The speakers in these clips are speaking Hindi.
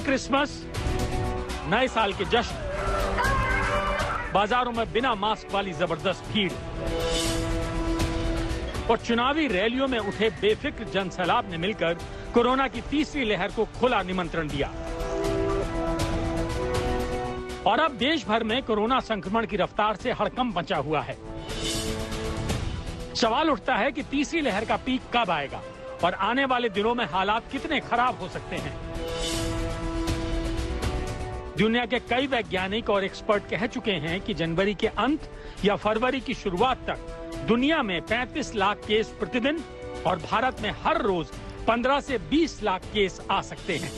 क्रिसमस, नए साल के जश्न, बाजारों में बिना मास्क वाली जबरदस्त भीड़ और चुनावी रैलियों में उठे बेफिक्र जनसैलाब ने मिलकर कोरोना की तीसरी लहर को खुला निमंत्रण दिया। और अब देश भर में कोरोना संक्रमण की रफ्तार से हड़कंप मचा हुआ है। सवाल उठता है कि तीसरी लहर का पीक कब आएगा और आने वाले दिनों में हालात कितने खराब हो सकते हैं। दुनिया के कई वैज्ञानिक और एक्सपर्ट कह चुके हैं कि जनवरी के अंत या फरवरी की शुरुआत तक दुनिया में 35 लाख केस प्रतिदिन और भारत में हर रोज 15 से 20 लाख केस आ सकते हैं।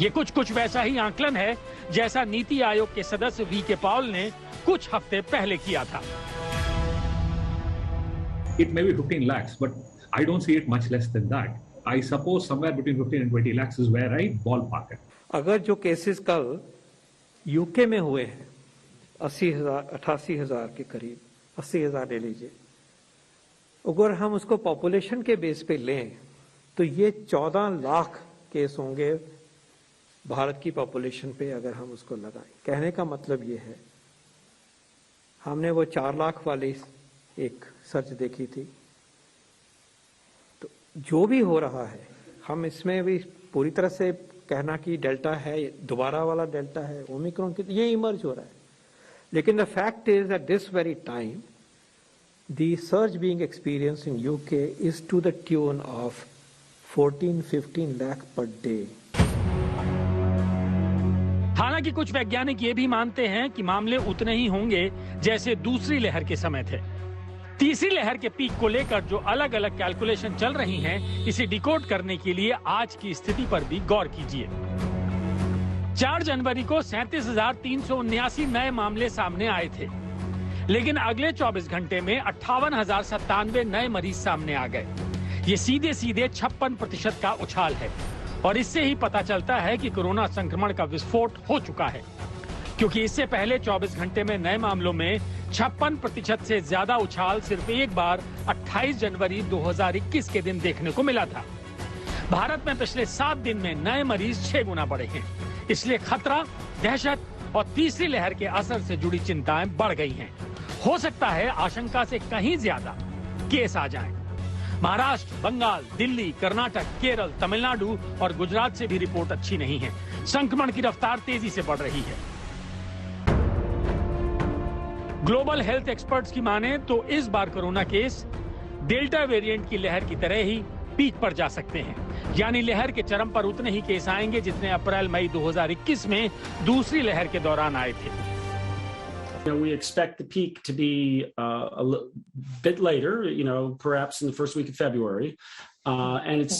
ये कुछ वैसा ही आकलन है जैसा नीति आयोग के सदस्य वी.के. पॉल ने कुछ हफ्ते पहले किया था। It may be 15 lakhs, but I don't see it much less than that. I suppose somewhere between 15 and 20 lakhs is where I ballpark it. अगर जो केसेस कल यूके में हुए हैं 88,000 के करीब, 80,000 ले लीजिए, अगर हम उसको पॉपुलेशन के बेस पे लें तो ये 14 लाख केस होंगे भारत की पॉपुलेशन पे अगर हम उसको लगाएं। कहने का मतलब ये है, हमने वो 4 लाख वाली एक सर्च देखी थी, तो जो भी हो रहा है हम इसमें भी पूरी तरह से कहना कि डेल्टा है, दोबारा वाला डेल्टा है, ओमिक्रॉन की, ये इमर्ज हो रहा है। लेकिन the fact is at this very time the surge being experience in UK is to the tune of 14-15 lakh per day. हालांकि कुछ वैज्ञानिक ये भी मानते हैं कि मामले उतने ही होंगे जैसे दूसरी लहर के समय थे। तीसरी लहर के पीक को लेकर जो अलग अलग कैलकुलेशन चल रही हैं, इसे डिकोड करने के लिए आज की स्थिति पर भी गौर कीजिए। 4 जनवरी को 37,379 नए मामले सामने आए थे, लेकिन अगले 24 घंटे में 58,097 नए मरीज सामने आ गए। ये सीधे 56% का उछाल है और इससे ही पता चलता है कि कोरोना संक्रमण का विस्फोट हो चुका है, क्योंकि इससे पहले 24 घंटे में नए मामलों में 56% से ज्यादा उछाल सिर्फ एक बार 28 जनवरी 2021 के दिन देखने को मिला था। भारत में पिछले 7 दिन में नए मरीज 6 गुना बढ़े हैं, इसलिए खतरा, दहशत और तीसरी लहर के असर से जुड़ी चिंताएं बढ़ गई हैं। हो सकता है आशंका से कहीं ज्यादा केस आ जाएं। महाराष्ट्र, बंगाल, दिल्ली, कर्नाटक, केरल, तमिलनाडु और गुजरात से भी रिपोर्ट अच्छी नहीं है। संक्रमण की रफ्तार तेजी से बढ़ रही है। ग्लोबल हेल्थ एक्सपर्ट्स की माने तो इस बार कोरोना केस डेल्टा वेरिएंट की लहर की तरह ही पीक पर जा सकते हैं, यानी लहर के चरम पर उतने ही केस आएंगे जितने अप्रैल-मई 2021 में दूसरी लहर के दौरान आए थे। We expect the peak to be a bit later, perhaps in the first week of February. And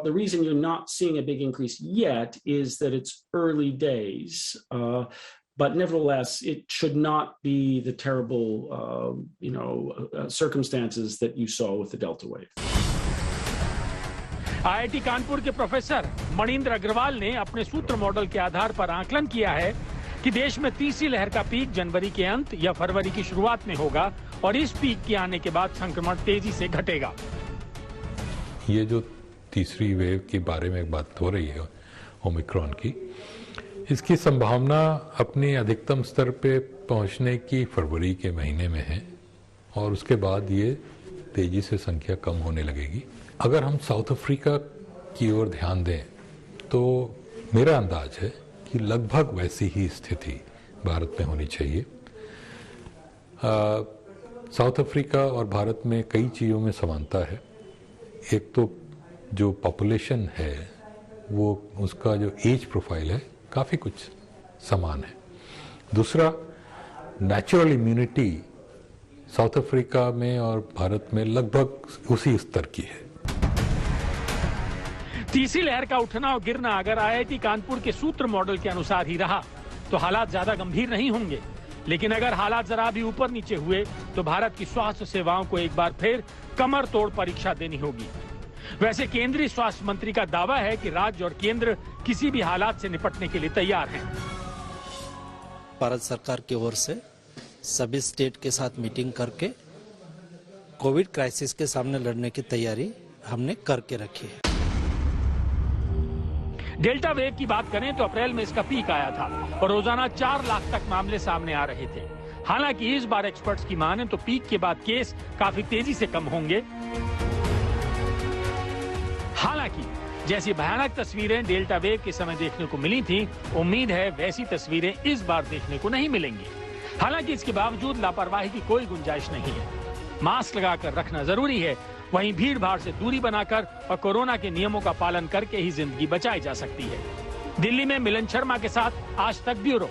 the reason you're not seeing a big increase yet is that it's early days. But nevertheless, it should not be the terrible, circumstances that you saw with the Delta wave. IIT Kanpur के प्रोफेसर मणिंद्र अग्रवाल ने अपने सूत्र मॉडल के आधार पर आकलन किया है कि देश में तीसरी लहर का पीक जनवरी के अंत या फरवरी की शुरुआत में होगा और इस पीक के आने के बाद संक्रमण तेजी से घटेगा। ये जो तीसरी वेव के बारे में बात हो रही है ओमिक्रॉन की, इसकी संभावना अपने अधिकतम स्तर पे पहुंचने की फरवरी के महीने में है और उसके बाद ये तेजी से संख्या कम होने लगेगी। अगर हम साउथ अफ्रीका की ओर ध्यान दें तो मेरा अंदाज है कि लगभग वैसी ही स्थिति भारत में होनी चाहिए। साउथ अफ्रीका और भारत में कई चीज़ों में समानता है। एक तो जो पॉपुलेशन है वो उसका जो एज प्रोफाइल है काफ़ी कुछ समान है। दूसरा, नेचुरल इम्यूनिटी साउथ अफ्रीका में और भारत में लगभग उसी स्तर की है। तीसरी लहर का उठना और गिरना अगर IIT कानपुर के सूत्र मॉडल के अनुसार ही रहा तो हालात ज्यादा गंभीर नहीं होंगे, लेकिन अगर हालात जरा भी ऊपर नीचे हुए तो भारत की स्वास्थ्य सेवाओं को एक बार फिर कमर तोड़ परीक्षा देनी होगी। वैसे केंद्रीय स्वास्थ्य मंत्री का दावा है कि राज्य और केंद्र किसी भी हालात से निपटने के लिए तैयार हैं। भारत सरकार की ओर से सभी स्टेट के साथ मीटिंग करके कोविड क्राइसिस के सामने लड़ने की तैयारी हमने करके रखी है। डेल्टा वेव की बात करें तो अप्रैल में इसका पीक आया था और रोजाना 4 लाख तक मामले सामने आ रहे थे। हालांकि इस बार एक्सपर्ट्स की माने तो पीक के बाद केस काफी तेजी से कम होंगे। हालांकि जैसी भयानक तस्वीरें डेल्टा वेव के समय देखने को मिली थी, उम्मीद है वैसी तस्वीरें इस बार देखने को नहीं मिलेंगी। हालांकि इसके बावजूद लापरवाही की कोई गुंजाइश नहीं है। मास्क लगाकर रखना जरूरी है, वहीं भीड़ भाड़ से दूरी बनाकर और कोरोना के नियमों का पालन करके ही जिंदगी बचाई जा सकती है। दिल्ली में मिलन शर्मा के साथ आज तक ब्यूरो।